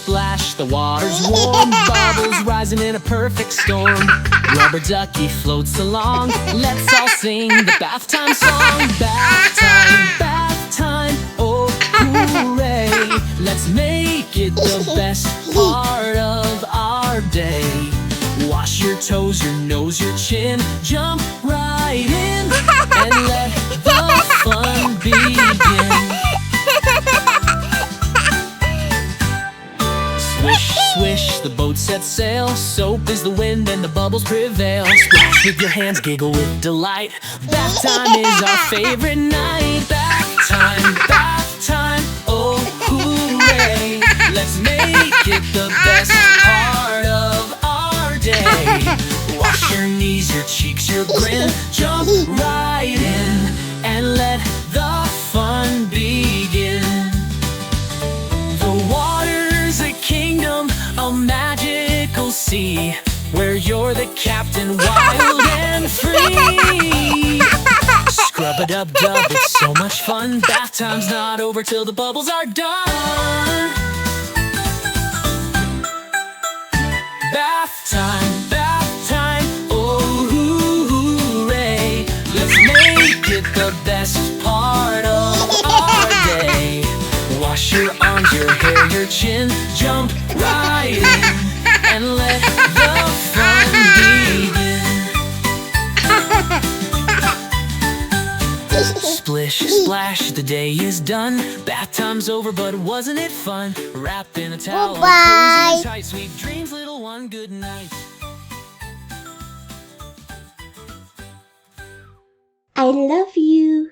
splash, the water's warm. Bubbles rising in a perfect storm. Rubber ducky floats along. Let's all sing the bath time song. Bath time, oh hooray. Let's make it the best part of our day. Wash your toes, your nose, your chin. Jump right in and let the fun begin. Swish, swish, the boat sets sail. Soap is the wind and the bubbles prevail. Splash with your hands, giggle with delight. Bath time is our favorite night. Bath time, oh hooray. Let's make it the best part of our day. Wash your knees, your cheeks, your grin. Jump right in and let the fun begin. The water's a kingdom, a magical sea, where you're the captain, wild and free. Scrub-a-dub-dub, it's so much fun. Bath time's not over till the bubbles are done. Bath time, oh hooray. Let's make it the best part of our day. Wash your arms, your hair, your chin. Jump right in and let the fun begin. Splish, splash, the day is done. Bath time's over, but wasn't it fun? Wrapped in a towel, cozy and tight. Sweet dreams, little one, good night. I love you.